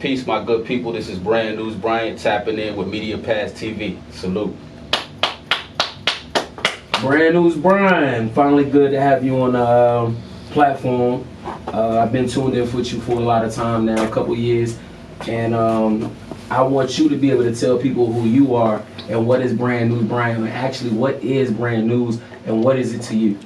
Peace, my good people. This is Brandnewz, Bryant, tapping in with Media Pass TV. Salute. Brandnewz, Brian. Finally good to have you on the platform. I've been tuned in with you for a lot of time now, a couple years, and I want you to be able to tell people who you are and what is Brandnewz, Brian. Actually, what is Brandnewz and what is it to you?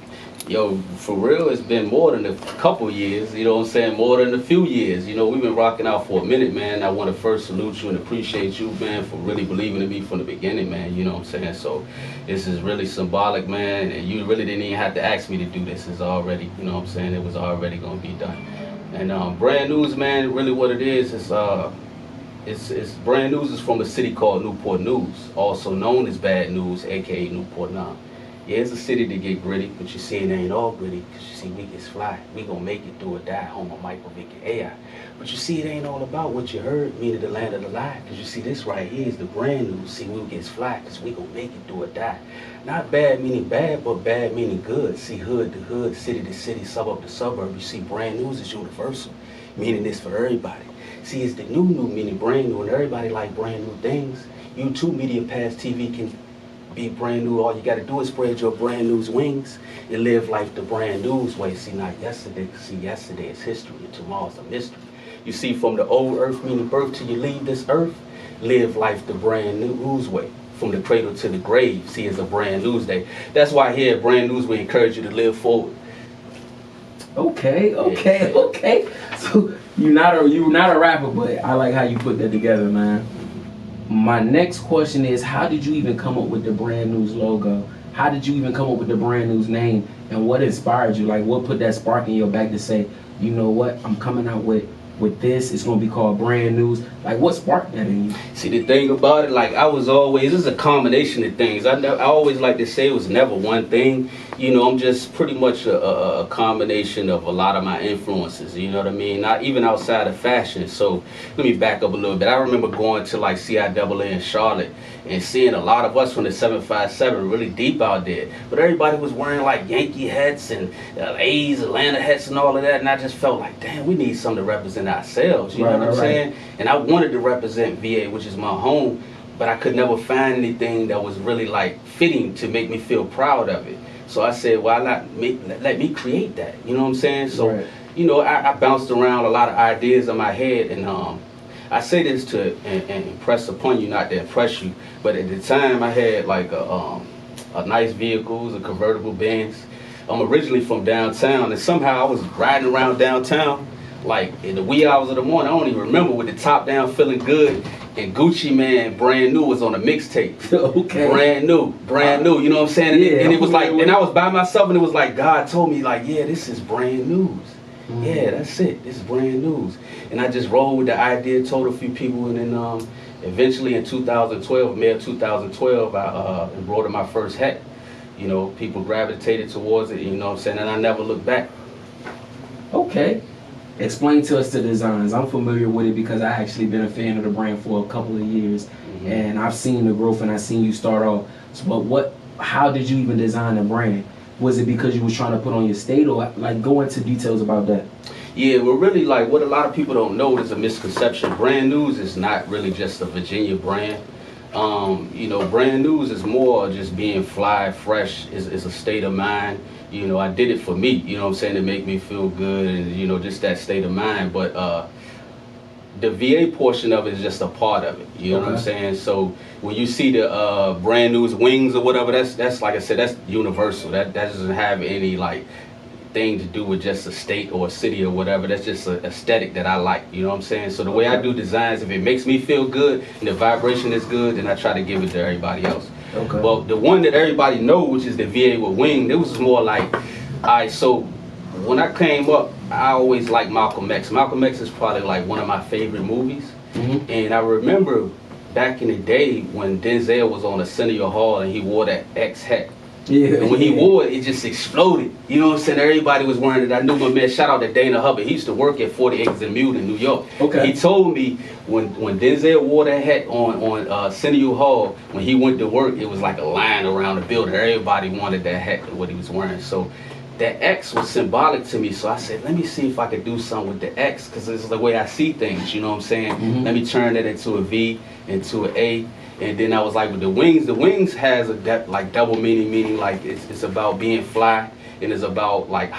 Yo, for real, it's been more than a couple years, you know what I'm saying? More than a few years. You know, we've been rocking out for a minute, man. I want to first salute you and appreciate you, man, for really believing in me from the beginning, man. You know what I'm saying? So this is really symbolic, man. And you really didn't even have to ask me to do this. It's already, you know what I'm saying? It was already going to be done. And Brandnewz, man, really what it is Brandnewz is from a city called Newport News, also known as Bad News, aka Newport now. Yeah, it's a city to get gritty, but you see it ain't all gritty, because you see we gets fly. We gonna make it do or die, homo, micro, Vic, AI. But you see it ain't all about what you heard, meaning the land of the lie, because you see this right here is the brand news. See, we gets fly, because we gonna make it do or die. Not bad meaning bad, but bad meaning good. See hood to hood, city to city, suburb to suburb. You see Brandnewz is universal, meaning it's for everybody. See, it's the new meaning brand new, and everybody like brand new things. You too, Media Pass TV can be brand new. All you got to do is spread your Brandnewz wings and live life the Brandnewz way. See, not yesterday. See, yesterday is history and tomorrow's a mystery. You see, from the old earth, meaning birth till you leave this earth, live life the Brandnewz way. From the cradle to the grave, see, it's a Brandnewz day. That's why here at Brandnewz we encourage you to live forward. Okay. So you're not a rapper, but I like how you put that together, man. My next question is, how did you even come up with the Brandnewz logo? How did you even come up with the Brandnewz name? And what inspired you? Like, what put that spark in your back to say, you know what, I'm coming out with this, it's gonna be called Brandnewz? Like, what sparked that in you? See, the thing about it, like, this is a combination of things. I always like to say it was never one thing. You know, I'm just pretty much a combination of a lot of my influences, you know what I mean? Not even outside of fashion. So let me back up a little bit. I remember going to like CIAA in Charlotte and seeing a lot of us from the 757 really deep out there. But everybody was wearing like Yankee hats and A's, Atlanta hats and all of that. And I just felt like, damn, we need something to represent ourselves, you know what I'm saying? And I wanted to represent VA, which is my home, but I could never find anything that was really like fitting to make me feel proud of it. So I said, why not let me create that? You know what I'm saying? So, you know, I bounced around a lot of ideas in my head, and I say this to impress upon you, not to impress you, but at the time I had like a nice vehicles, a convertible Benz. I'm originally from downtown, and somehow I was riding around downtown like in the wee hours of the morning. I don't even remember, with the top down, feeling good, and Gucci Man Brandnewz was on a mixtape. Okay. Brand new, you know what I'm saying? And it was like, and I was by myself, and it was like God told me, like, yeah, this is Brandnewz. Yeah, that's it. This is Brandnewz. And I just rolled with the idea, told a few people, and then eventually in 2012, May of 2012, I embroidered my first hat. You know, people gravitated towards it, you know what I'm saying? And I never looked back. Okay. Explain to us the designs. I'm familiar with it because I actually been a fan of the brand for a couple of years, and I've seen the growth and I've seen you start off. So, but how did you even design the brand? Was it because you was trying to put on your state, or like go into details about that? Yeah, well, really, like what a lot of people don't know is a misconception. Brandnewz is not really just a Virginia brand. You know, Brandnewz is more just being fly, fresh. Is a state of mind. You know, I did it for me, you know what I'm saying, to make me feel good, and, you know, just that state of mind. But the VA portion of it is just a part of it, you know what I'm saying? So when you see the Brandnewz wings or whatever, that's like I said, that's universal. That doesn't have any like thing to do with just a state or a city or whatever. That's just an aesthetic that I like, you know what I'm saying? So the way I do designs, if it makes me feel good and the vibration is good, then I try to give it to everybody else. Okay. Well, the one that everybody knows, which is the VA with wing, it was more like, all right, so when I came up, I always liked Malcolm X. Malcolm X is probably like one of my favorite movies. And I remember back in the day when Denzel was on Arsenio Hall and he wore that X hat. Yeah. And when he wore it, it just exploded. You know what I'm saying? Everybody was wearing it. I knew my man, shout out to Dana Hubbard. He used to work at 40 Acres and Mule in New York. Okay. He told me when Denzel wore that hat on Arsenio Hall, when he went to work, it was like a line around the building. Everybody wanted that hat, what he was wearing. So that X was symbolic to me. So I said, let me see if I could do something with the X, because it's the way I see things, you know what I'm saying? Mhm. Let me turn that into a V, into an A. And then I was like, with the wings has a like double meaning like it's about being fly, and it's about like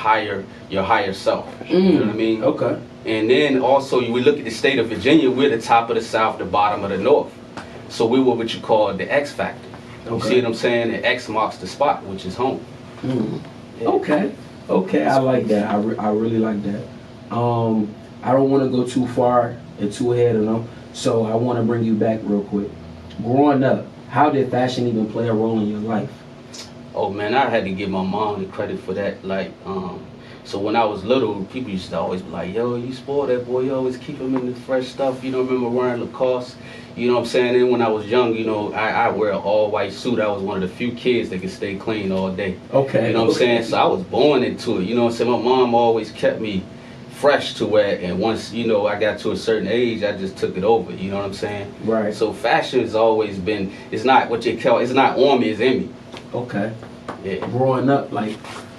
your higher self. You know what I mean? Okay. And then also, we look at the state of Virginia, we're the top of the South, the bottom of the North. So we were what you call the X factor. You see what I'm saying? And X marks the spot, which is home. Yeah. Okay, I like that. I really like that. I don't want to go too far and too ahead of them, so I want to bring you back real quick. Growing up, how did fashion even play a role in your life? Oh man, I had to give my mom the credit for that. Like, so when I was little, people used to always be like, yo, you spoil that boy, you always keep him in the fresh stuff. You know, remember wearing Lacoste? You know what I'm saying? And when I was young, you know, I wear an all-white suit. I was one of the few kids that could stay clean all day. Okay. You know what I'm saying? So I was born into it. You know what I'm saying? My mom always kept me fresh to wear, and once, you know, I got to a certain age, I just took it over. You know what I'm saying? Right. So fashion has always been, it's not what you call, it's not on me, it's in me. Okay. Yeah. Growing up, like,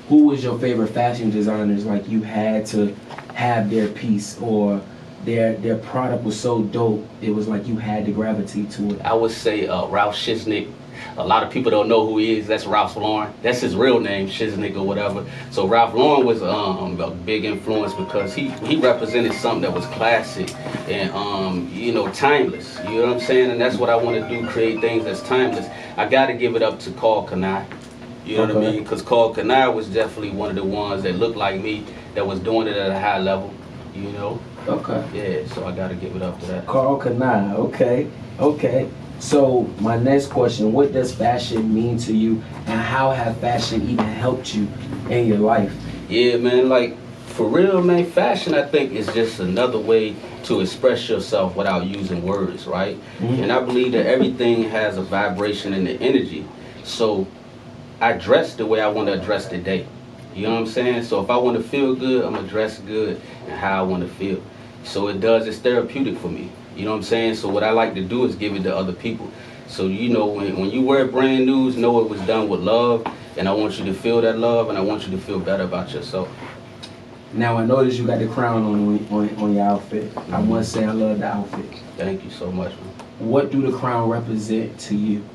who was your favorite fashion designers? Like, you had to have their piece, or their product was so dope, it was like you had to gravitate to it. I would say Ralph Shiznick. A lot of people don't know who he is. That's Ralph Lauren. That's his real name, Shiznick or whatever. So Ralph Lauren was a big influence because he represented something that was classic and you know, timeless. You know what I'm saying? And that's what I want to do, create things that's timeless. I got to give it up to Carl Kanai. You know what I mean? Because Carl Kanai was definitely one of the ones that looked like me, that was doing it at a high level. You know? Okay. Yeah, so I got to give it up to that. Carl Kanai, okay. So my next question, what does fashion mean to you, and how have fashion even helped you in your life? Yeah, man, like, for real, man, fashion, I think, is just another way to express yourself without using words, right? Mm-hmm. And I believe that everything has a vibration and an energy. So I dress the way I want to dress today. You know what I'm saying? So if I want to feel good, I'm going to dress good and how I want to feel. So it's therapeutic for me. You know what I'm saying? So what I like to do is give it to other people. So, you know, when you wear Brandnewz, know it was done with love, and I want you to feel that love, and I want you to feel better about yourself. Now, I noticed you got the crown on your outfit. I must say I love the outfit. Thank you so much, man. What do the crown represent to you?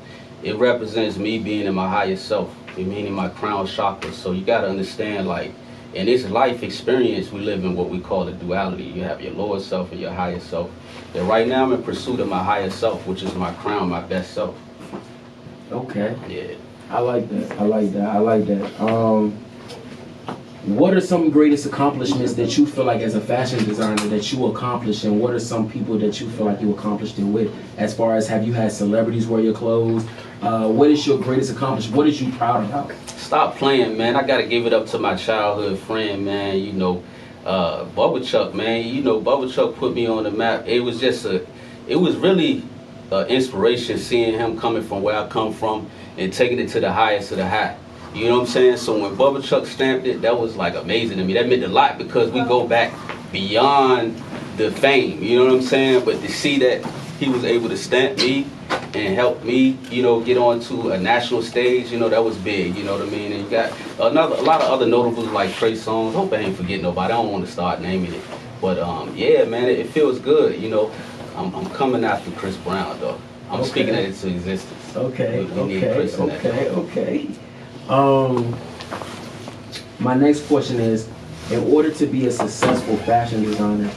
It represents me being in my higher self, meaning my crown chakra. So you got to understand, like, in this life experience, we live in what we call a duality. You have your lower self and your higher self. And right now, I'm in pursuit of my higher self, which is my crown, my best self. Okay. Yeah. I like that. What are some greatest accomplishments that you feel like as a fashion designer that you accomplished, and what are some people that you feel like you accomplished it with? As far as, have you had celebrities wear your clothes? What is your greatest accomplishment? What is you proud about? Stop playing, man. I gotta give it up to my childhood friend, man. You know, Bubba Chuck, man. You know, Bubba Chuck put me on the map. It was really inspiration seeing him coming from where I come from and taking it to the highest of the high. You know what I'm saying? So when Bubba Chuck stamped it, that was like amazing to me. That meant a lot because we go back beyond the fame. You know what I'm saying? But to see that he was able to stamp me and help me, you know, get onto a national stage, you know, that was big. You know what I mean? And you got a lot of other notables like Trey Songz. Hope I ain't forgetting nobody. I don't want to start naming it. But yeah, man, it feels good. You know, I'm coming after Chris Brown, though. I'm speaking it into existence. Okay. We need Chris in that. Okay. My next question is, in order to be a successful fashion designer,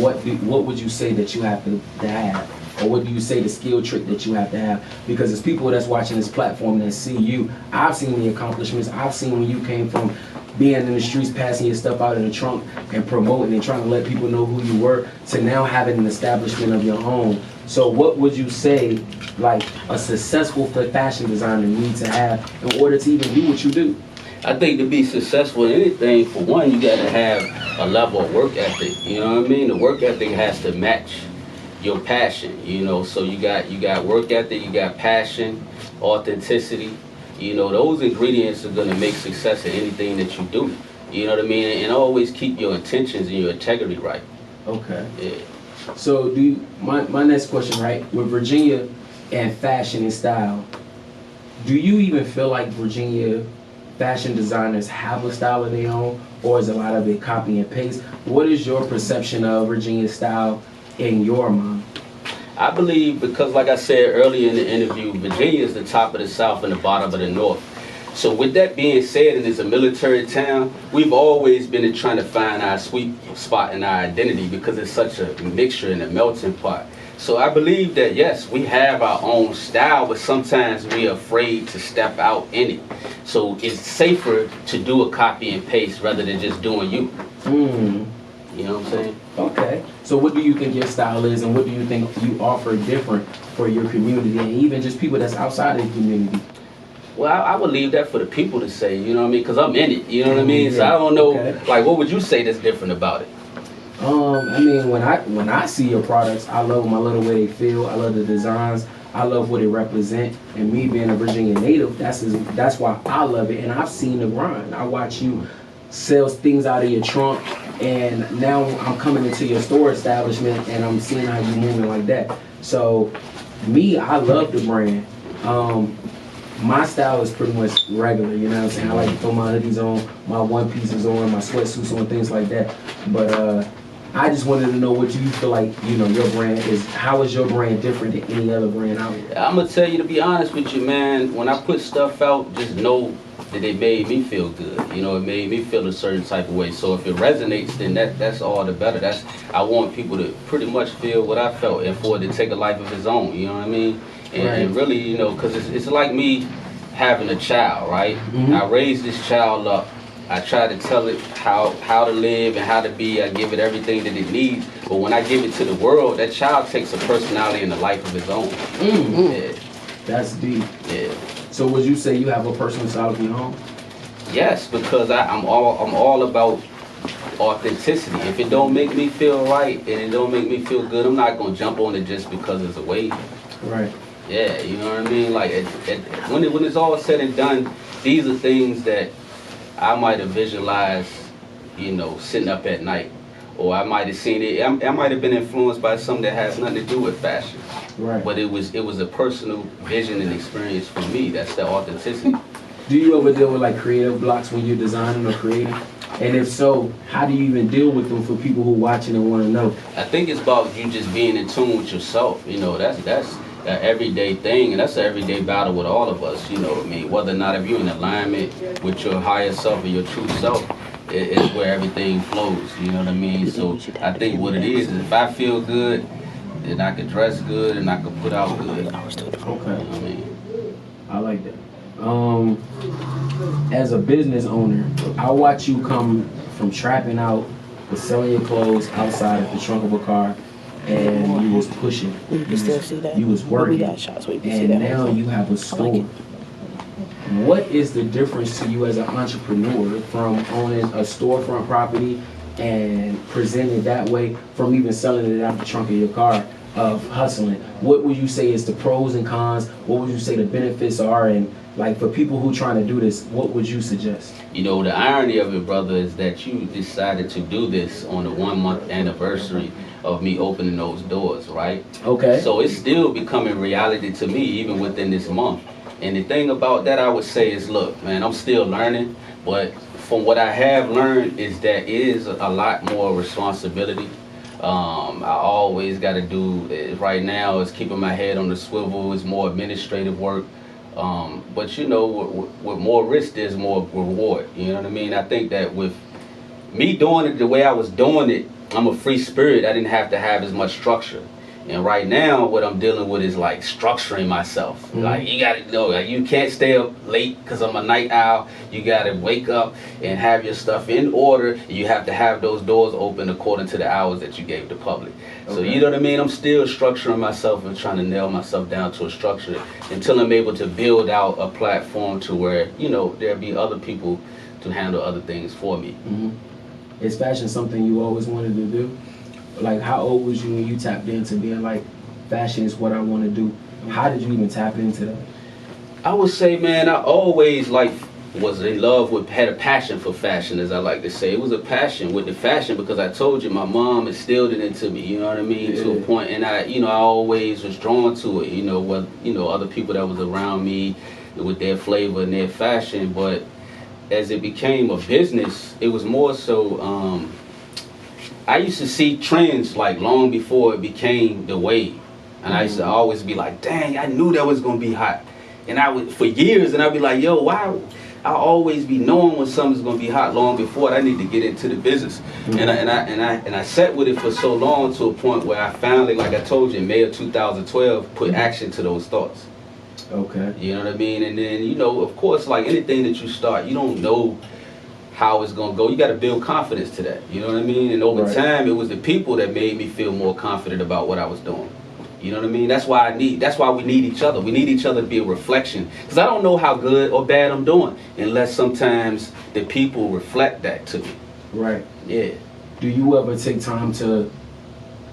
what would you say that you have to have? Or what do you say the skill trick that you have to have? Because there's people that's watching this platform that see you. I've seen the accomplishments. I've seen when you came from being in the streets, passing your stuff out in the trunk and promoting and trying to let people know who you were, to now having an establishment of your own. So what would you say, like, a successful fashion designer needs to have in order to even do what you do? I think to be successful in anything, for one, you got to have a level of work ethic. You know what I mean? The work ethic has to match your passion, you know. So you got work ethic, you got passion, authenticity. You know, those ingredients are going to make success in anything that you do. You know what I mean? And always keep your intentions and your integrity right. Okay. Yeah. So my next question, right? With Virginia and fashion and style, do you even feel like Virginia fashion designers have a style of their own, or is a lot of it copy and paste? What is your perception of Virginia style in your mind? I believe, because like I said earlier in the interview, Virginia is the top of the South and the bottom of the North. So with that being said, and it's a military town, we've always been trying to find our sweet spot and our identity, because it's such a mixture and a melting pot. So I believe that, yes, we have our own style, but sometimes we're afraid to step out in it. So it's safer to do a copy and paste rather than just doing you. You know what I'm saying? Okay. So what do you think your style is, and what do you think you offer different for your community, and even just people that's outside of the community? Well, I would leave that for the people to say, you know what I mean? Because I'm in it, you know what I mean? So I don't know, like, what would you say that's different about it? I mean, when I see your products, I love them. I love the way they feel. I love the designs. I love what it represents. And me being a Virginia native, that's why I love it. And I've seen the grind. I watch you sell things out of your trunk, and now I'm coming into your store establishment, and I'm seeing how you moving like that. So, me, I love the brand. My style is pretty much regular, you know what I'm saying? I like to throw my hoodies on, my one pieces on, my sweatsuits on, things like that. But I just wanted to know what you feel like, you know, your brand is. How is your brand different than any other brand out there? I'm going to tell you, to be honest with you, man, when I put stuff out, just know that it made me feel good. You know, it made me feel a certain type of way. So if it resonates, then that's all the better. I want people to pretty much feel what I felt, and for it to take a life of its own, you know what I mean? And really, you know, because it's like me having a child, right? I raised this child up. I try to tell it how to live and how to be. I give it everything that it needs. But when I give it to the world, that child takes a personality and a life of its own. Yeah. That's deep. Yeah. So would you say you have a personal style of your own? Yes, because I'm all about authenticity. If it don't make me feel right and it don't make me feel good, I'm not gonna jump on it just because it's a wave. Right. Yeah, you know what I mean? Like, when it's all said and done, these are things that I might have visualized, you know, sitting up at night. Or I might have seen it, I might have been influenced by something that has nothing to do with fashion. Right. But it was a personal vision and experience for me. That's the authenticity. Do you ever deal with like creative blocks when you're designing or creating? And if so, how do you even deal with them for people who watching and want to know? I think it's about you just being in tune with yourself. You know, that's an everyday thing, and that's an everyday battle with all of us. You know what I mean? Whether or not if you're in alignment with your higher self or your true self, it's where everything flows. You know what I mean? So I think what it is if I feel good, then I can dress good and I can put out good. Okay. You know what I mean? I like that. As a business owner, I watch you come from trapping out to selling your clothes outside of the trunk of a car, and you was pushing. You can still see that. You was working. We got shots where you can see And that. now you have a store. What is the difference to you as an entrepreneur from owning a storefront property and presenting it that way, from even selling it out the trunk of your car, of hustling? What would you say is the pros and cons? What would you say the benefits are? And like, for people who trying to do this, what would you suggest? You know, the irony of it, brother, is that you decided to do this on the 1 month anniversary of me opening those doors, right? Okay. So it's still becoming reality to me, even within this month. And the thing about that, I would say, is, look, man, I'm still learning, but from what I have learned is that it is a lot more responsibility. I always got to do, right now, is keeping my head on the swivel. It's more administrative work. But you know, with more risk, there's more reward. You know what I mean? I think that with me doing it the way I was doing it, I'm a free spirit. I didn't have to have as much structure. And right now, what I'm dealing with is like structuring myself. Like, you gotta know, like, you can't stay up late because I'm a night owl. You gotta wake up and have your stuff in order. You have to have those doors open according to the hours that you gave the public. So you know what I mean? I'm still structuring myself and trying to nail myself down to a structure until I'm able to build out a platform to where, you know, there'll be other people to handle other things for me. Is fashion something you always wanted to do? Like, how old was you when you tapped into being like, fashion is what I want to do? How did you even tap into that? I would say, man, I always was in love with, had a passion for fashion, as I like to say. It was a passion with the fashion because I told you my mom instilled it into me, you know what I mean, to a point. And I always was drawn to it, other people that was around me with their flavor and their fashion. But as it became a business, it was more so. I used to see trends like long before it became the wave, and I used to always be like, "Dang, I knew that was gonna be hot," and I would for years, and I'd be like, "Yo, why?" I always be knowing when something's gonna be hot long before I need to get into the business, and I sat with it for so long to a point where I finally, like I told you, in May of 2012, put action to those thoughts. Okay. You know what I mean? And then, you know, of course, like anything that you start, you don't know how it's gonna go. You got to build confidence to that. You know what I mean? And over time, it was the people that made me feel more confident about what I was doing. You know what I mean? That's why we need each other. We need each other to be a reflection. Because I don't know how good or bad I'm doing unless sometimes the people reflect that to me. Right. Yeah. Do you ever take time to,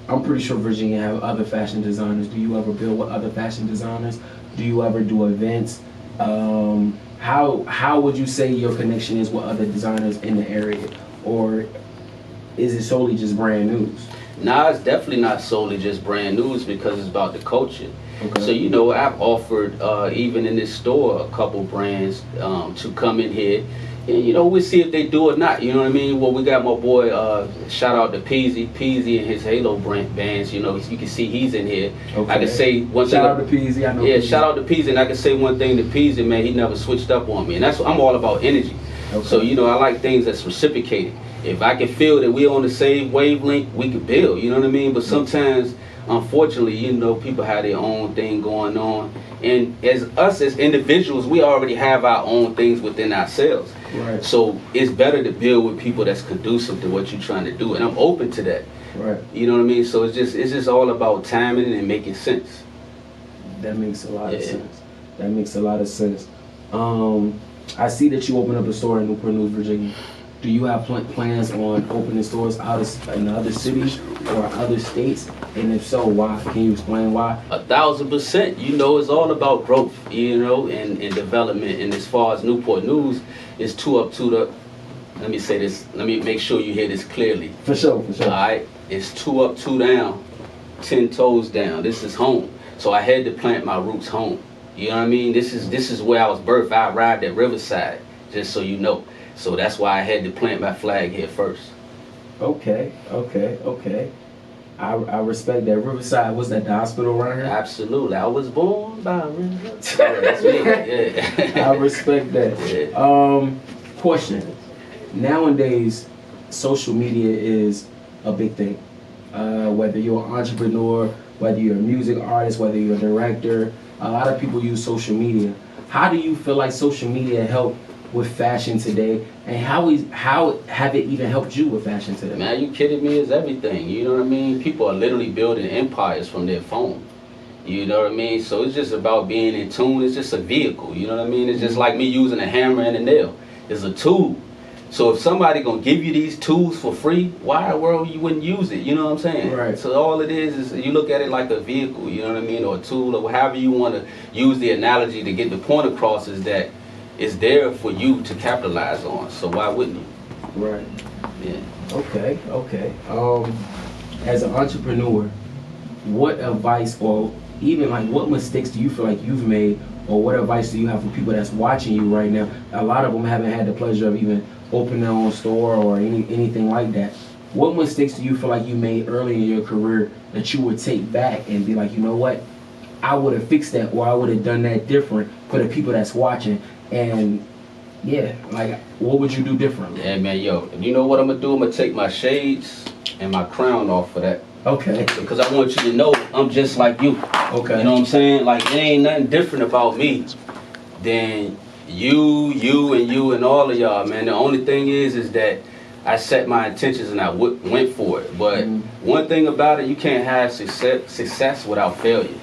I'm pretty sure Virginia have other fashion designers. Do you ever build with other fashion designers? Do you ever do events? How would you say your connection is with other designers in the area? Or is it solely just Brandnewz? Nah, it's definitely not solely just Brandnewz because it's about the culture. Okay. So, you know, I've offered, even in this store, a couple brands to come in here. And, you know, we'll see if they do or not. You know what I mean? Well, we got my boy, shout out to Peasy and his Halo brand bands. You know, you can see he's in here. Okay. I can say one thing. Shout out to Peasy. I know. Yeah, Peasy. shout out to Peasy. And I can say one thing to Peasy, man, he never switched up on me. And that's what I'm all about, energy. Okay. So, you know, I like things that's reciprocated. If I can feel that we're on the same wavelength, we can build, you know what I mean? But sometimes, unfortunately, you know, people have their own thing going on. And as us as individuals, we already have our own things within ourselves. Right. So it's better to build with people that's conducive to what you're trying to do. And I'm open to that. Right. You know what I mean? So it's just all about timing and making sense. That makes a lot of sense. That makes a lot of sense. I see that you opened up a store in Newport News, Virginia. Do you have plans on opening stores in other cities or other states? And if so, why? Can you explain why? 1,000%. You know, it's all about growth, you know, and development. And as far as Newport News, it's let me say this, let me make sure you hear this clearly. For sure. All right? It's 2 up, 2 down, 10 toes down. This is home. So I had to plant my roots home. You know what I mean? This is where I was birthed. I arrived at Riverside, just so you know. So that's why I had to plant my flag here first. Okay. I respect that. Riverside, was that the hospital around here? Absolutely. I was born by Riverside. That's me. Yeah. I respect that. Yeah. Question. Nowadays, social media is a big thing. Whether you're an entrepreneur, whether you're a music artist, whether you're a director, a lot of people use social media. How do you feel like social media helped with fashion today, and how have it even helped you with fashion today? Man, you kidding me? It's everything. You know what I mean? People are literally building empires from their phone. You know what I mean? So it's just about being in tune. It's just a vehicle. You know what I mean? It's just like me using a hammer and a nail. It's a tool. So if somebody gonna give you these tools for free, why in the world you wouldn't use it? You know what I'm saying? Right. So all it is you look at it like a vehicle. You know what I mean? Or a tool, or however you want to use the analogy to get the point across, is that it's there for you to capitalize on. So why wouldn't you? Right. Yeah. Okay. As an entrepreneur, what advice, or even like what mistakes do you feel like you've made, or what advice do you have for people that's watching you right now? A lot of them haven't had the pleasure of even opening their own store or anything like that. What mistakes do you feel like you made early in your career that you would take back and be like, you know what, I would have fixed that, or I would have done that different for the people that's watching? And yeah, like, what would you do differently? Yeah, man, yo, you know what I'm gonna do? I'm gonna take my shades and my crown off for that. Okay. Because I want you to know I'm just like you. Okay. You know what I'm saying? Like, there ain't nothing different about me than you and all of y'all, man. The only thing is that I set my intentions and I went for it. But one thing about it, you can't have success without failure.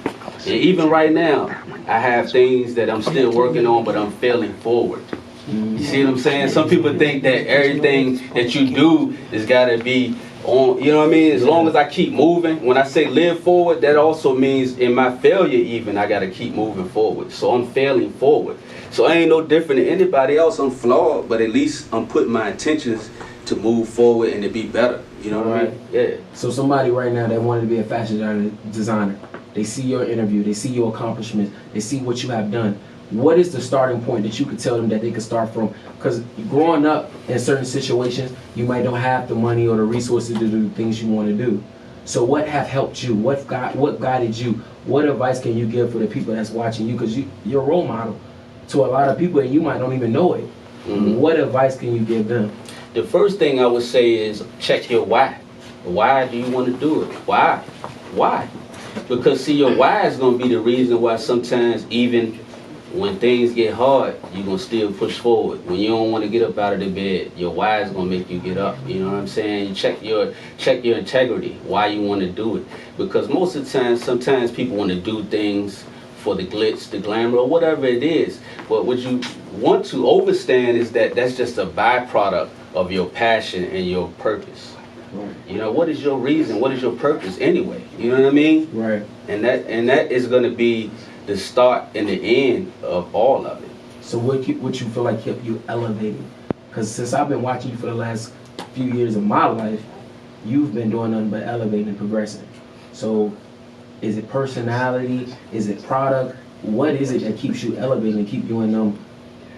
And even right now, I have things that I'm still working on, but I'm failing forward. You see what I'm saying? Some people think that everything that you do has got to be on, you know what I mean? As long as I keep moving, when I say live forward, that also means in my failure even, I got to keep moving forward. So I'm failing forward. So I ain't no different than anybody else. I'm flawed, but at least I'm putting my intentions to move forward and to be better. You know what I mean? Yeah. So somebody right now that wanted to be a fashion designer, they see your interview, they see your accomplishments, they see what you have done. what is the starting point that you could tell them that they could start from? Because growing up in certain situations, you might don't have the money or the resources to do the things you want to do. So what have helped you? What guided you? What advice can you give for the people that's watching you? Because you're a role model to a lot of people and you might don't even know it. Mhm. What advice can you give them? The first thing I would say is check your why. Why do you want to do it? Why? Why? Because see, your why is going to be the reason why sometimes even when things get hard, you're going to still push forward. When you don't want to get up out of the bed, your why is going to make you get up. You know what I'm saying? You check your integrity, why you want to do it. Because most of the time, sometimes people want to do things for the glitz, the glamour, or whatever it is. But what you want to understand is that that's just a byproduct of your passion and your purpose. Right. You know, what is your reason? What is your purpose anyway? You know what I mean? Right. And that is going to be the start and the end of all of it. So what you feel like kept you elevating? Because since I've been watching you for the last few years of my life, you've been doing nothing but elevating and progressing. So is it personality? Is it product? What is it that keeps you elevating and keep you in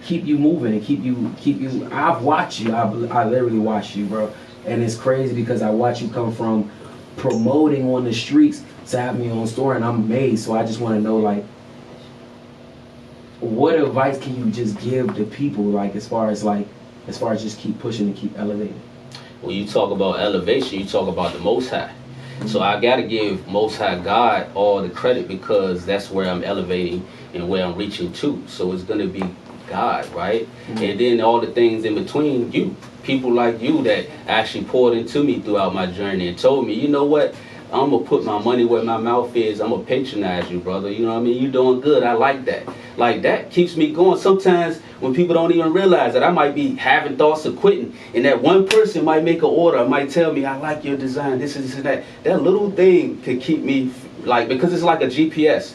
keep you moving and keep you? I've watched you. I literally watched you, bro. And it's crazy because I watch you come from promoting on the streets to having your own store, and I'm amazed. So I just want to know, like, what advice can you just give to people, like, as far as just keep pushing and keep elevating? When you talk about elevation, you talk about the Most High. So I got to give Most High God all the credit because that's where I'm elevating and where I'm reaching to. So it's going to be God, right? And then all the things in between, you. People like you that actually poured into me throughout my journey and told me, you know what? I'm going to put my money where my mouth is. I'm going to patronize you, brother. You know what I mean? You're doing good. I like that. Like, that keeps me going. Sometimes when people don't even realize that I might be having thoughts of quitting, and that one person might make an order, might tell me, I like your design, this and that. That little thing could keep me, like, because it's like a GPS.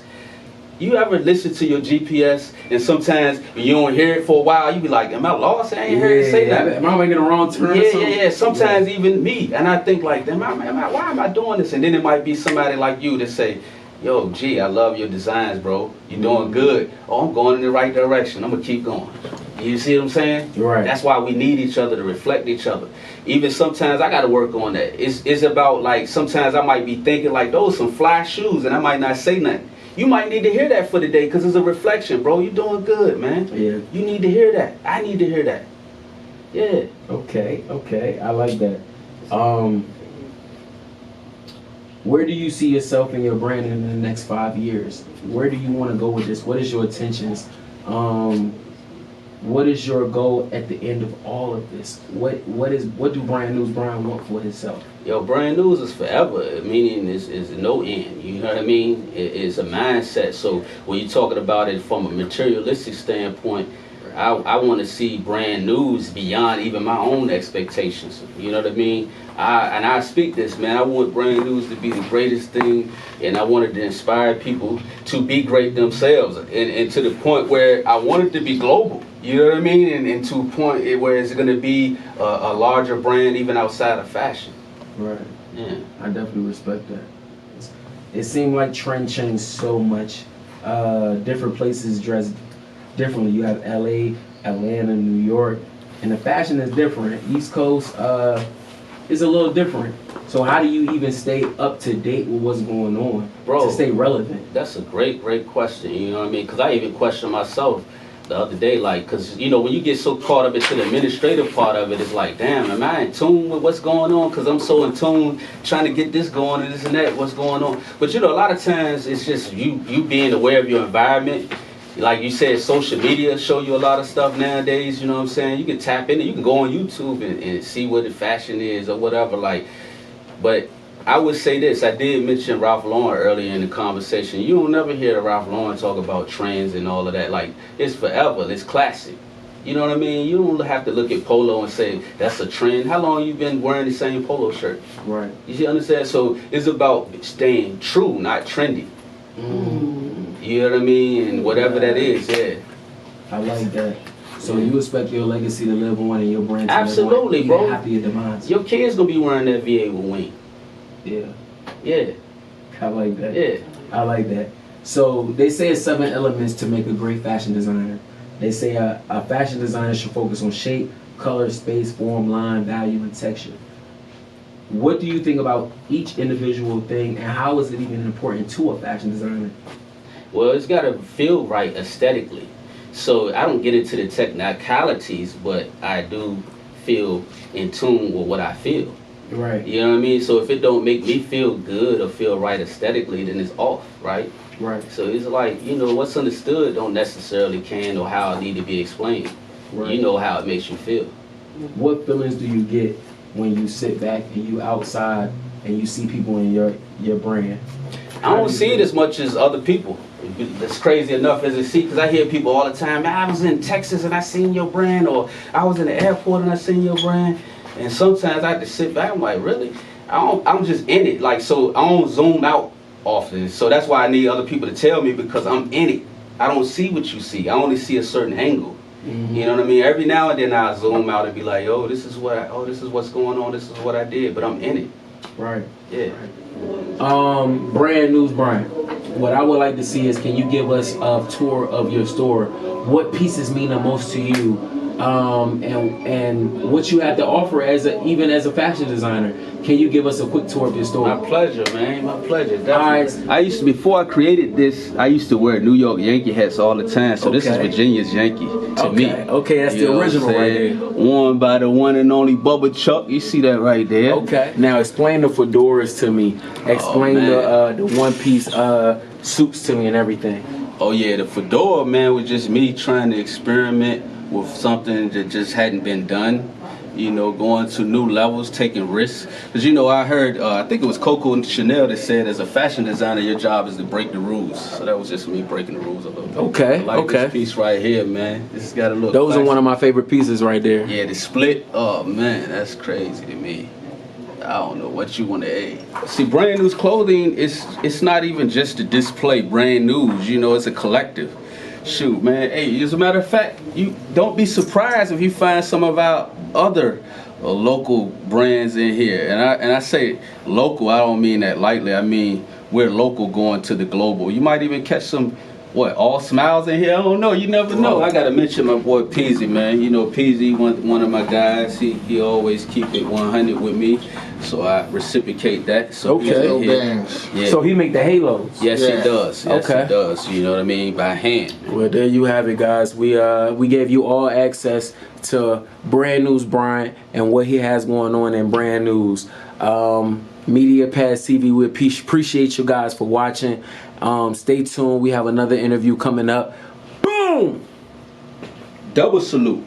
You ever listen to your GPS and sometimes you don't hear it for a while, you be like, am I lost? I ain't heard it say that. Am I making a wrong turn? Yeah. Sometimes even me. And I think like, why am I doing this? And then it might be somebody like you that say, yo, G, I love your designs, bro. You're doing good. Oh, I'm going in the right direction. I'm going to keep going. You see what I'm saying? Right. That's why we need each other to reflect each other. Even sometimes I got to work on that. It's about like, sometimes I might be thinking like, those some fly shoes and I might not say nothing. You might need to hear that for the day because it's a reflection, bro. You're doing good, man. Yeah. You need to hear that. I need to hear that. Yeah. Okay. I like that. Where do you see yourself and your brand in the next 5 years? Where do you want to go with this? What is your intentions? What is your goal at the end of all of this? What do Brandnewz Brian want for himself? Yo, Brandnewz is forever, meaning is no end. You know what I mean? It's a mindset. So when you're talking about it from a materialistic standpoint, I want to see Brandnewz beyond even my own expectations. You know what I mean? I speak this, man. I want Brandnewz to be the greatest thing, and I wanted to inspire people to be great themselves, and to the point where I want it to be global. You know what I mean? And to a point where it's going to be a larger brand even outside of fashion. Right. Yeah. I definitely respect that. It seemed like trend changed so much. Different places dress differently. You have LA, Atlanta, New York, and the fashion is different. East Coast is a little different. So how do you even stay up to date with what's going on, Bro, to stay relevant? That's a great question. You know what I mean? Because I even questioned myself the other day, like, because, you know, when you get so caught up into the administrative part of it, it's like, damn, am I in tune with what's going on? Because I'm so in tune trying to get this going and this and that, what's going on. But, you know, a lot of times it's just you being aware of your environment. Like you said, social media show you a lot of stuff nowadays, you know what I'm saying? You can tap in, you can go on YouTube and see what the fashion is or whatever, like, but I would say this, I did mention Ralph Lauren earlier in the conversation. You don't never hear Ralph Lauren talk about trends and all of that. Like, it's forever, it's classic. You know what I mean? You don't have to look at polo and say, that's a trend. How long you been wearing the same polo shirt? Right. You see, understand? So it's about staying true, not trendy. You know what I mean? And whatever that is, yeah. I like that. So you expect your legacy to live on and your brand to Absolutely, live on, bro. Happy your demise. Your kids gonna be wearing that VA with Wayne. Yeah. Yeah. I like that. Yeah. I like that. So they say it's 7 elements to make a great fashion designer. They say a fashion designer should focus on shape, color, space, form, line, value, and texture. What do you think about each individual thing, and how is it even important to a fashion designer? Well, it's got to feel right aesthetically. So I don't get into the technicalities, but I do feel in tune with what I feel. Right. You know what I mean? So if it don't make me feel good or feel right aesthetically, then it's off, right? Right. So it's like, you know, what's understood don't necessarily can or how it need to be explained. Right. You know how it makes you feel. What feelings do you get when you sit back and you outside and you see people in your brand? I don't see it as much as other people. It's crazy enough as I see, because I hear people all the time, "Man, I was in Texas and I seen your brand," or "I was in the airport and I seen your brand." And sometimes I have to sit back, I'm like, really? I'm just in it. Like, so I don't zoom out often. So that's why I need other people to tell me, because I'm in it. I don't see what you see. I only see a certain angle. Mm-hmm. You know what I mean? Every now and then I zoom out and be like, "Oh, this is what's going on. This is what I did," but I'm in it. Right. Yeah. Brandnewz Bryant. What I would like to see is, can you give us a tour of your store? What pieces mean the most to you? And what you have to offer even as a fashion designer. Can you give us a quick tour of your store? My pleasure, man. My pleasure. Definitely. Alright. I used to, before I created this, I used to wear New York Yankee hats all the time. So this is Okay. Virginia's Yankee to me. Okay, that's You the know what original I'm right saying? there. Worn by the one and only Bubba Chuck. You see that right there? Okay. Now explain the fedoras to me. Explain man. the one piece suits to me and everything. Oh yeah, the fedora, man, was just me trying to experiment with something that just hadn't been done. You know, going to new levels, taking risks. Because, you know, I heard, I think it was Coco and Chanel that said, as a fashion designer, your job is to break the rules. So that was just me breaking the rules a little bit. Okay, I like okay. this piece right here, man. This has got a look. Those are classic. one of my favorite pieces right there. Yeah, the split. Oh man, that's crazy to me. I don't know what you want to add. See, Brandnewz clothing it's not even just to display Brandnewz. You know, it's a collective. Shoot, man. Hey, as a matter of fact, you don't be surprised if you find some of our other local brands in here. And I say local, I don't mean that lightly. I mean we're local going to the global. You might even catch some all smiles in here. I don't know. You never know. I gotta mention my boy Peasy, man. You know, Peasy, one of my guys. He always keep it 100 with me, so I reciprocate that. So Okay. he's in No here. bands. Yeah. So he make the halos. Yes, Yeah. he does. Yes, Okay. he does. You know what I mean? By hand. Well, there you have it, guys. We gave you all access to Brandnewz Bryant and what he has going on in Brandnewz. Media Pass TV. We appreciate you guys for watching. Stay tuned. We have another interview coming up. Boom! Double salute.